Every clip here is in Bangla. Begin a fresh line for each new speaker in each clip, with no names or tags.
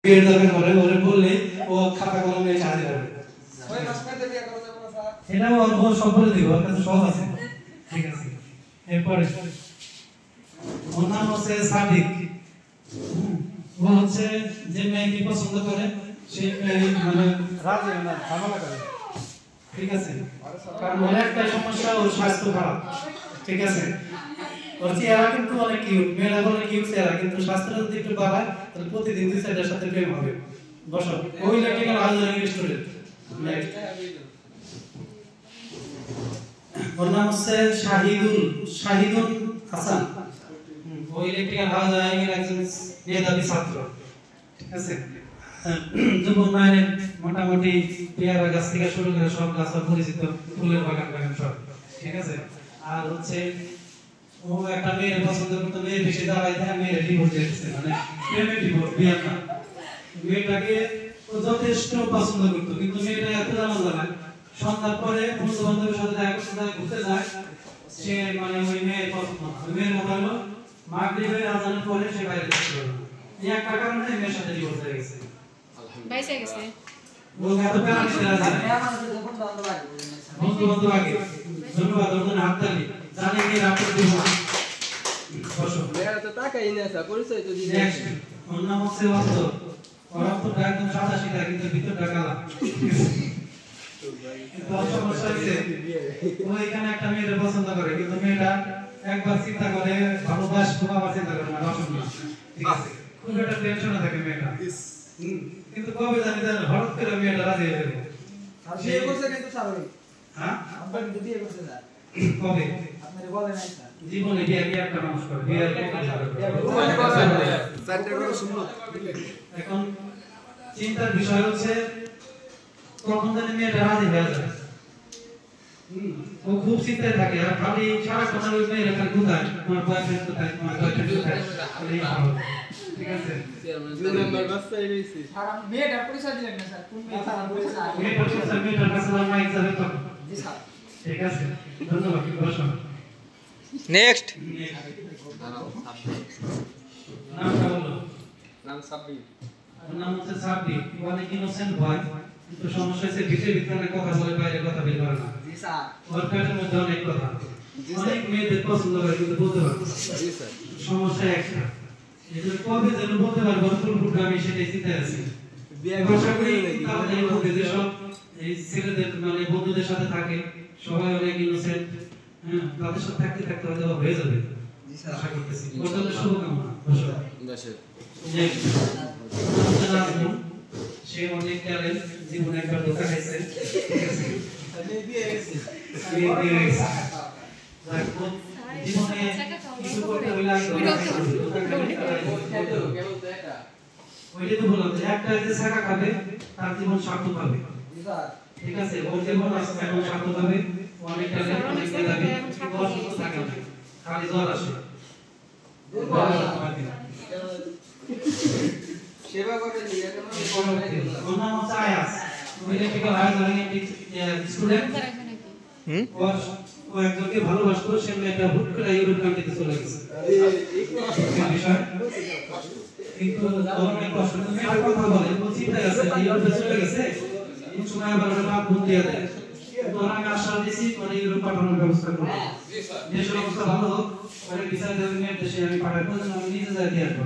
বিয়ের দরকার করে ওরে বললে ও খাতা কলম নিয়ে চাঁদে যাবে।
ওই মাসপেতে বিয়ে করতে পারো স্যার।
এটাও অল্প সব বলে দিব, ওর কাছে সব আছে। ঠিক আছে, এরপরে ওর নাম হচ্ছে সাদিক। ও হচ্ছে যে মেয়েকে পছন্দ করে সে মানে রাজি না, ঝামেলা করে। ঠিক আছে, কারণ ওর একটা সমস্যা, ওর স্বাস্থ্য খারাপ। ঠিক আছে, ওর চেহারা কিন্তু অনেক কিউট, মেয়েরা বলে কিউট চেহারা, কিন্তু স্বাস্থ্যটা যদি একটু বাড়ায় তাহলে প্রতিদিন 2-4টার সাথে প্রেম হবে। বসো, ওই ইলেকট্রিক্যাল হাউজিং স্টুডেন্ট। নেক্সট, ওর নাম হচ্ছে শাহিদুল হাসান। ও ইলেকট্রিক্যাল হাউজিং এর একজন মেধাবী ছাত্র। ঠিক আছে, যুব উন্নয়নের মোটামুটি পেয়ারা গাছ থেকে শুরু করে সব গাছ পরিচিত, ফুলের বাগান সব। ঠিক আছে, আর হচ্ছে ও একটা মেয়ের পছন্দ করতো, মেয়ের বেশি দাঁড়ায় দেয়, মেয়ের ডিভোর্স দিয়েছে, মানে প্রেমে ডিভোর্স, বিয়ে না। মেয়েটাকে ও যথেষ্ট পছন্দ করতো, কিন্তু মেয়েটা এত জানা সন্ধ্যার পরে বন্ধু বান্ধবের সাথে দেখা করতে যায়, ঘুরতে যায়, সে মানে ওই মেয়ের পছন্দ না। ওই মেয়ের মতো হলো মাগরিবের আজানের পরে সে বাইরে যেতে পারবে না। এই একটা কারণে মেয়ের সাথে ডিভোর্স হয়ে গেছে।
বাইসে গেছে
ও এত প্যারা নিতে রাজি না। বন্ধু বান্ধব আগে ধন্যবাদ, ওদের হাততালি জানে কি রাখতে দিব। বসো,
মেয়েরা তো তাকাই না স্যার, পরিচয় তো দিই।
নেক্সট, ওর নাম হচ্ছে অন্তর। ওর অন্তরটা একদম সাদা সিধা, কিন্তু ভিতরটা কালা। কিন্তু সমস্যা হচ্ছে ও এখানে একটা মেয়ের পছন্দ করে, কিন্তু মেয়েটা একবার চিন্তা করে ভালোবাসবো, আবার চিন্তা করে না, রসম না। ঠিক আছে, খুব একটা টেনশনে থাকে মেয়েটা। কিন্তু কবে জানি হঠাৎ করে মেয়েটা রাজি হয়ে যাবে।
আর বিয়ে করছে কিন্তু স্বাভাবিক।
হ্যাঁ,
আব্বা কিন্তু বিয়ে করছে না।
কবে?
আপনারে বলে নাই স্যার।
জীবনে বিয়ে কি একটা মানুষ করে, বিয়ের এখন চিন্তার বিষয় হচ্ছে কখন জানি মেয়েটা রাজি হয়ে যায়। ও খুব চিন্তায় থাকে, আর খালি সারাক্ষণ ওই মেয়েরা খালি কোথায়, তোমার বয়ফ্রেন্ড কোথায়, তোমার বয়ফ্রেন্ড কোথায়, খালি ভালো। ঠিক আছে,
দুই নাম্বার বাচ্চাই রইছে। স্যার আমি মেয়েটার পরিচয় দিলেন না স্যার, কোন মেয়ে স্যার পরিচয়?
মেয়েটার কাছে আমার মাইক যাবে তো।
জি স্যার।
ঠিক আছে, ধন্যবাদ। বসো,
নেক্সট,
নামটা বলো।
নাম সাব্বির।
ওর নাম হচ্ছে সাব্বির। অনেক ইনোসেন্ট বয়, কিন্তু সমস্যা হচ্ছে ভিতরে কথা বলে, বাইরে কথা বের করে না।
জি স্যার।
ওর পেটের মধ্যে অনেক কথা, অনেক মেয়েদের পছন্দ করে, কিন্তু বলতে পারে না।
জি স্যার।
সমস্যা একটা, এজন্য কবে যেন বলতে পারবো ফুলফুল, আমি সেটাই চিন্তায় আছি।
বিয়ে
আশা করি তাদের মধ্যে যেসব এই ছেলেদের মানে বন্ধুদের সাথে থাকে, সবাই অনেক ইনোসেন্ট, হ্যাঁ, তাদের সাথে থাকতে থাকতে হয়তো হয়ে যাবে।
জি স্যার।
আশা করতেছি। ওর জন্য শুভকামনা। বসো। নেক্সট, সে অনেক ট্যালেন্ট, জীবনে একবার ধোকা খাইছে। ঠিক আছে,
বিয়ে গেছে।
বিয়ে দিয়ে গেছে। যাক, ও জীবনে কিছু করতে হইলে আগে ধোকা খাইছে। ওইটা তো বললাম যে একটা যে ছাকা খাবে তার জীবন সার্থক হবে।
জি স্যার।
ঠিক আছে, ওর জীবন এখন সার্থক হবে। অনেক ট্যালেন্ট, অনেক মেধাবী, কিন্তু অসুস্থ থাকে না, খালি জ্বর আসে।
সেবা করে দিয়ে
ওর নাম হচ্ছে আয়াস। Electrical housing student. ও একজনকে ভালোবাসতো, সে মেয়েটা হুট করে ইউরোপ কান্ট্রিতে চলে গেছে। বিষয় কিন্তু অনেক কষ্ট, মেয়েটার কথা বলে, ও চিন্তায় আছে, ইউরোপে চলে গেছে, কোন সময় আবার ওটা বাদ ভুল দিয়ে দেয়। তো আমি আশা দিয়েছি মানে ইউরোপ পাঠানোর ব্যবস্থা করবো। দেশের অবস্থা ভালো হোক, পরে বিচার দেবেন মেয়ের দেশে আমি পাঠাবো, আমি নিজে যাই দিয়ে আসবো।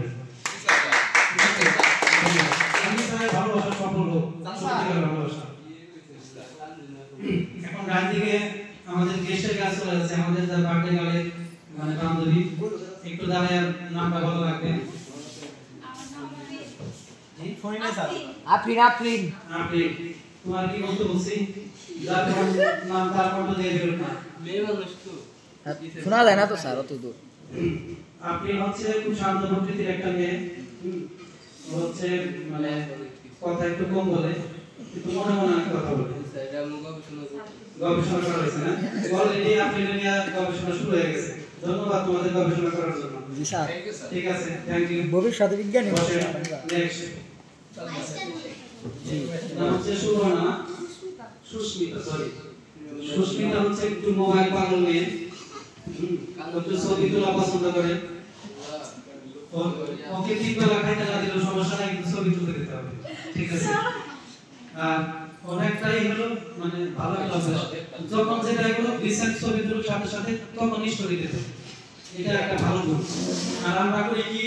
আমি চাই ভালোবাসা সফল হোক, সত্যিকারের ভালোবাসা। এখন ডান দিকে আমাদের গেস্টের কাজ চলে যাচ্ছে, আমাদের যার বার্থডে গার্লের মানে বান্ধবী, একটু দাঁড়ায় নামটা ভালো লাগবে।
আফরিন।
আপনি তোমার কি বলতে বলছি, যার নাম তার ফটো দিয়ে দেবেন না।
মেয়ে মানুষ তো
শোনা যায় না তো স্যার অত দূর।
আপনি হচ্ছে খুব শান্ত প্রকৃতির একটা মেয়ে, ও হচ্ছে মানে কথা একটু কম বলে, কিন্তু মনে মনে অনেক কথা বলে। গবেষণা করা হয়েছে না, অলরেডি আপনি নিয়ে গবেষণা শুরু হয়ে গেছে। ধন্যবাদ তোমাদের গবেষণা করার জন্য।
জি স্যার,
ঠিক আছে, থ্যাংক ইউ।
ভবিষ্যতে বিজ্ঞানী হবে।
নেক্সট, নাম হচ্ছে সুবর্ণা, সুস্মিতা, সরি সুস্মিতা হচ্ছে একটু মোবাইল পাগল মেয়ে, একটু ছবি তোলা পছন্দ করে। ওকে 3 বেলা খাইতে না দিলেও সমস্যা নাই, কিন্তু ছবি তুলতে দিতে হবে। ঠিক আছে। আর অনেকটাই হলো মানে ভালো একটা অভ্যাস। যখন যেটা এগুলো রিসেন্ট ছবি তুলে সাথে সাথে তখন স্টোরি দিতে হবে। এটা একটা ভালো গুণ। আর আমরা করি কি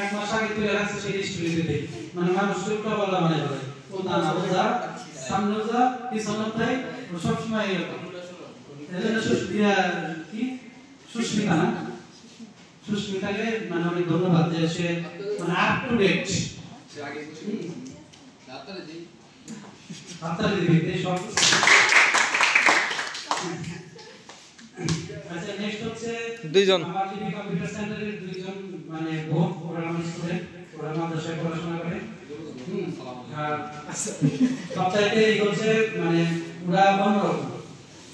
এক মাস আগে তুলে রাখছি সেই স্টোরি দিতে, মানে মানুষ উল্টা পাল্টা মানে বলে ও না না যা সামনে যা পিছনে তাই সবসময় এরকম। এজন্য কি সুস্মিতা না, সুস্মিতাকে মানে অনেক ধন্যবাদ যে সে মানে আপ টু ডেট আপনারা দিদি সব। আচ্ছা নেক্সট হচ্ছে
দুইজন
আমার টিভি কম্পিউটার সেন্টারের দুইজন মানে বোন, ওরা আমার স্টুডেন্ট, ওরা মাদ্রাসায় পড়াশোনা করে। আর সবচাইতে এই হচ্ছে মানে ওরা অন্যরকম,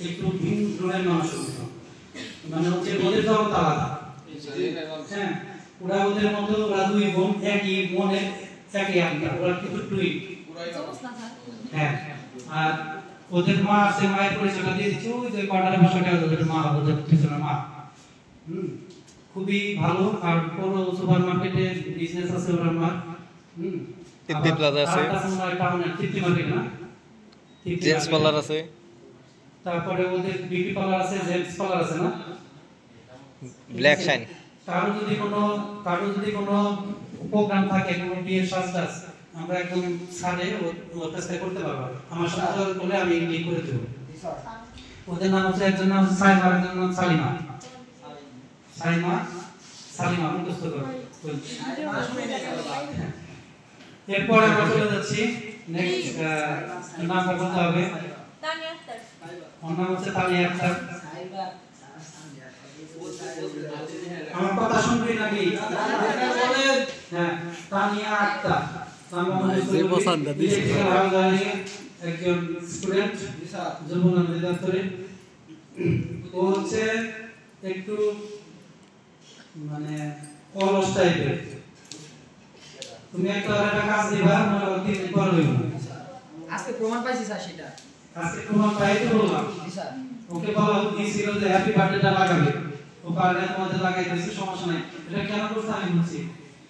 একটু ভিন্ন ধরনের মানুষ, মানে হচ্ছে ওদের জগৎ আলাদা। হ্যাঁ ওরা ওদের মতো, ওরা দুই বোন একই মনের একই আত্মা, ওরা কিন্তু টুইন। হ্যাঁ আর ওদের মা আছে, মায়ের পরিচয়টা দিয়ে দিচ্ছে ওই যে কোয়ার্টারে বসাটা, ওদের মা, ওদের পিছনে মা। খুবই ভালো। আর পুরো সুপার মার্কেটে বিজনেস আছে ওর মা।
তিপ্তি প্লাজা আছে,
টাউনে তিপ্তি মার্কেট না,
জেন্টস পার্লার আছে,
তারপরে ওদের বিউটি পার্লার আছে, জেন্টস পার্লার আছে না,
ব্ল্যাক শাইন।
কারো যদি কোনো প্রোগ্রাম থাকে, কোনো বিয়ের সাজ, আমরা একদম ছাড়ে ওর কাছ থেকে করতে পারবো। আমার সাথে যোগাযোগ করলে আমি লিঙ্ক করে দেবো। ওদের নাম হচ্ছে, একজন নাম হচ্ছে সাইমা, একজন নাম সালিমা। সালিমা মুখস্থ করো। এরপর আমরা চলে যাচ্ছি নেক্সট নামটা বলতে হবে।
তানিয়া আক্তার।
ওর নাম হচ্ছে তানিয়া আক্তার। আমার কথা শুনবি নাকি? হ্যাঁ তানিয়া আক্তার একজন স্টুডেন্ট যমুনা বিদ্যালয়ে। ও হচ্ছে একটু মানে অলস টাইপের। তুমি একটা কাজ দিবা, মনে করতে পারবে না।
আজকে প্রমাণ পাইছি স্যার সেটা।
আজকে প্রমাণ পাইতে বললাম।
জি স্যার।
ওকে বলা হয়েছিল যে হ্যাপি বার্থডেটা লাগাবে, ও পারলে তোমাদের লাগাই দিয়েছে, সমস্যা নাই। এটা কেন করতে আমি বলছি,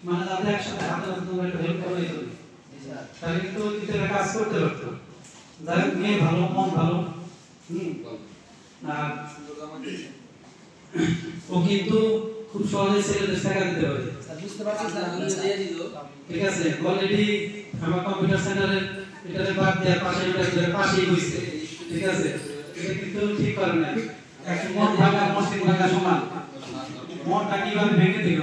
মানে যাতে একসাথে হাতে হাতে তোমরা একটু হেল্প করে দিতে, তাহলে কিন্তু ভিতরে কাজ করতে পারতো। যাই হোক মেয়ে ভালো, মন ভালো। আর ও কিন্তু খুব সহজে ছেলেদের টাকা দিতে পারে।
বুঝতে পারছি স্যার, দিয়ে দিল।
ঠিক আছে, অলরেডি আমার কম্পিউটার সেন্টারের এটারে বাদ দেওয়ার পাশেই হয়েছে। ঠিক আছে, এটা কিন্তু ঠিক করে না। একটা মন ভাঙা মসজিদ ভাঙা সমান। মনটা কিভাবে ভেঙে দিল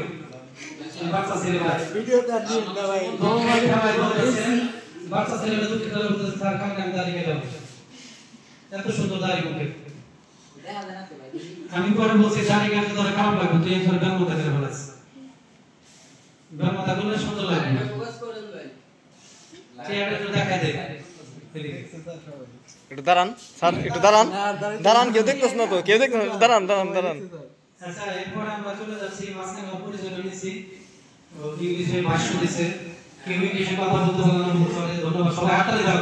বাচ্চা ছেলেরা।
ভিডিওটা দিয়ে দাও ভাই।
বাচ্চা ছেলেরা দুটি খেলা বলতেছে স্যার কালকে আমি দাড়ি কেটে যাবো। এত সুন্দর দাড়ি মুখে। আমি পরে বলছি দাড়ি কাটতে ধরে খারাপ লাগবে, তুই এই ব্যায়ামটা করে বলেছিস। ব্যায়ামটা করলে সুন্দর লাগবে। চেয়ারটা তো দেখা দেয়।
একটু দাঁড়ান স্যার, একটু দাঁড়ান দাঁড়ান, কেউ দেখতেছ না তো, কেউ দেখতেছ না, দাঁড়ান দাঁড়ান দাঁড়ান।
আচ্ছা এরপর আমরা চলে যাচ্ছি মাঝখানে পরিচয় নিয়েছি, ইংলিশে ভাষ্য দিয়েছে, কেউ ইংলিশে কথা বলতে পারলো না, ধন্যবাদ সবাই হাততালি দাও।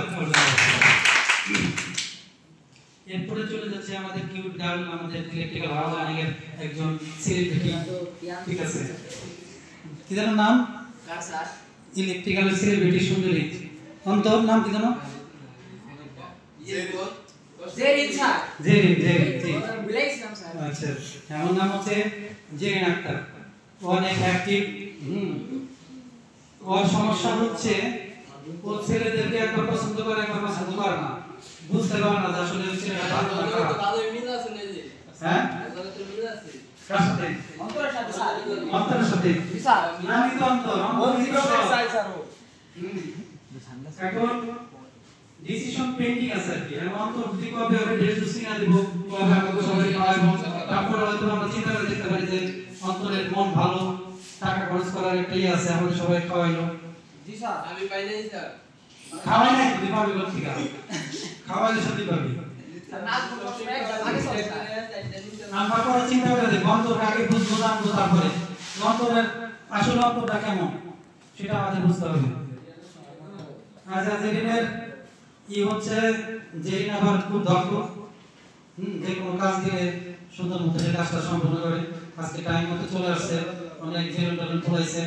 এরপরে চলে যাচ্ছে আমাদের কিউট গার্ল, আমাদের ইলেকট্রিক্যাল হাউস এর একজন সেলিব্রিটি। ঠিক আছে, কি জানো নাম?
কার স্যার?
ইলেকট্রিক্যাল সেলিব্রিটি সুন্দরী। অন্তর নাম কি জানো?
জেরিন স্যার।
জেরিন জি।
বলেছিলাম স্যার।
আচ্ছা আমার নাম হচ্ছে জেরিন আক্তার। ও অনেক অ্যাক্টিভ। ওর সমস্যা হচ্ছে ও ছেলেদেরকে একবার পছন্দ করে, একবার পছন্দ করে না, বুঝতে পারে না যে আসলে ছেলেটা ভালো না খারাপ।
তাদের মিল আছে নাকি?
হ্যাঁ
তাদের তো মিল আছে।
কার সাথে?
অন্তরের সাথে স্যার।
অন্তরের সাথে।
স্যার
আমি তো অন্তর
স্যার স্যার।
এখন ডিসিশন পেন্ডিং আছে আর কি। আমি অন্তর যদি কবে হবে ড্রেস সিনা দিব, কবে আমাকে সবাই খাওয়াবো, তারপর হয়তো আমরা চিন্তা করে দেখতে পারি যে অন্তরের মন ভালো, টাকা খরচ করার একটা ইয়ে আছে, আমাদের সবাই খাওয়াইলো।
জি স্যার। আমি পাই নাই স্যার।
খাওয়াই নাই তুই পাবি কোথা থেকে? খাওয়াইলে সত্যি পাবি।
নাচ করতে আগে চলে স্যার।
আমরা পরে চিন্তা করে দেখব, অন্তরকে আগে বুঝবো, জানবো, তারপরে অন্তরের আসলে অন্তরটা কেমন সেটা আমাদের বুঝতে হবে। আচ্ছা জেরিনের কি হচ্ছে, জেরিন আবার খুব দক্ষ। যে কোনো কাজ দিলে সুন্দর মতো সেই কাজটা সম্পূর্ণ করে। আজকে টাইম মতো চলে আসছে, অনেক জেরন টেরন পড়াইছে,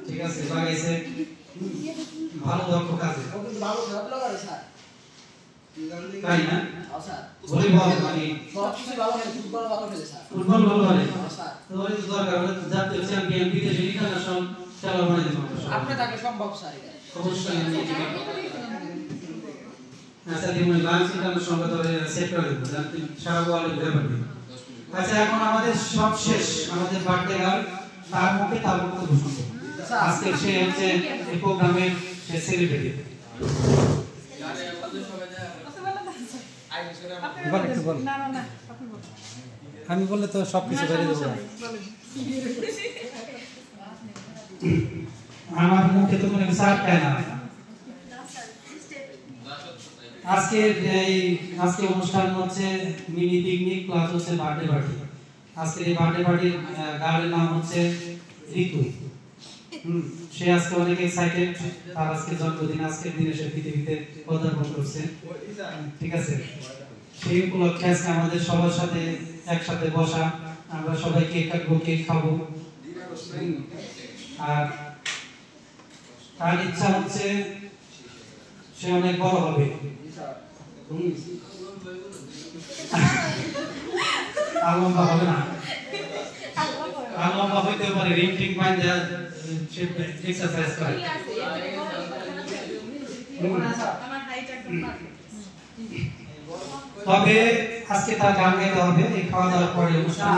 ঠিক আছে, লাগাইছে। ভালো দক্ষ কাজে
ও কিন্তু ভালো খেলা করে স্যার
তাই না
স্যার
ভলিবল মানে
সব কিছু ভালো খেলে ফুটবল ভালো খেলে স্যার
ফুটবল ভালো করে
স্যার
তো ওই তো দরকার হলে জাতীয় চ্যাম্পিয়ন বিদেশি ইন্টারন্যাশনাল খেলা বানাই দেবো
আপনি তাকে সম্ভব স্যার এটা
অবশ্যই আমি আচ্ছা দিমনি লাঞ্চ ইন্টারন্যাশনাল ধরে সেট করে দেবো জানতে সারা ওয়ার্ল্ডে ঘুরে পারবে আচ্ছা এখন আমাদের সব শেষ আমাদের বার্থডে গার্ল তার মুখে তার মুখে ঘোষণা করবো আজকে সে হচ্ছে এই প্রোগ্রামের সে সেলিব্রিটি
এবার একটু বল আমি বললে তো সবকিছু বেড়ে দেবো
আমার মুখে তো কোনো কিছু আটকায় না আজকে অনুষ্ঠান হচ্ছে মিনি পিকনিক প্লাস হচ্ছে বার্থডে পার্টি আজকে এই বার্থডে পার্টির গার্লের নাম হচ্ছে ঋতু সে আজকে অনেক এক্সাইটেড তার আজকে জন্মদিন আজকের দিনে সে পৃথিবীতে পদার্পণ করছে ঠিক আছে সেই উপলক্ষে আজকে আমাদের সবার সাথে একসাথে বসা আমরা সবাই কেক কাটবো কেক খাবো আর তার ইচ্ছা হচ্ছে সে অনেক বড় হবে আর লম্বা হবে না আর লম্বা হইতে পারে রিং টিং পাইন দেয় সে এক্সারসাইজ করে তবে আজকে তার গান গাইতে হবে এই খাওয়া দাওয়ার পরে অনুষ্ঠান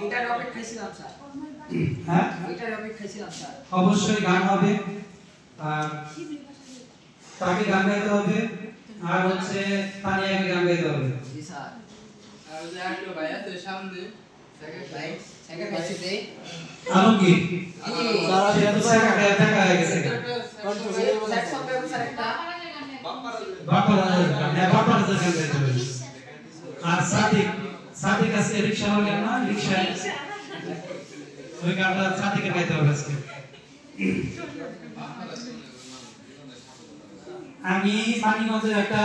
এটার অপেক্ষা ছিলাম স্যার
হ্যাঁ
এটার অপেক্ষা ছিলাম স্যার
অবশ্যই গান হবে আর তাকে গান গাইতে হবে আর হচ্ছে তানিয়াকে গান গাইতে হবে
জি স্যার
আর যে আরেকটা ভাই আছে সামনে তাকে ভাই
একা খাইছে দে
আলমগীর
তারা
সে তো সাকা দেখা হয়ে গেছে
স্যার সব ব্যবস্থা স্যার একটা
বাপার গান গাইতে হবে আর সাদিক আজকে রিক্সা হলে না রিক্সায় ওই গানটা সাদিকে গাইতে হবে আজকে আমি মানিকগঞ্জের একটা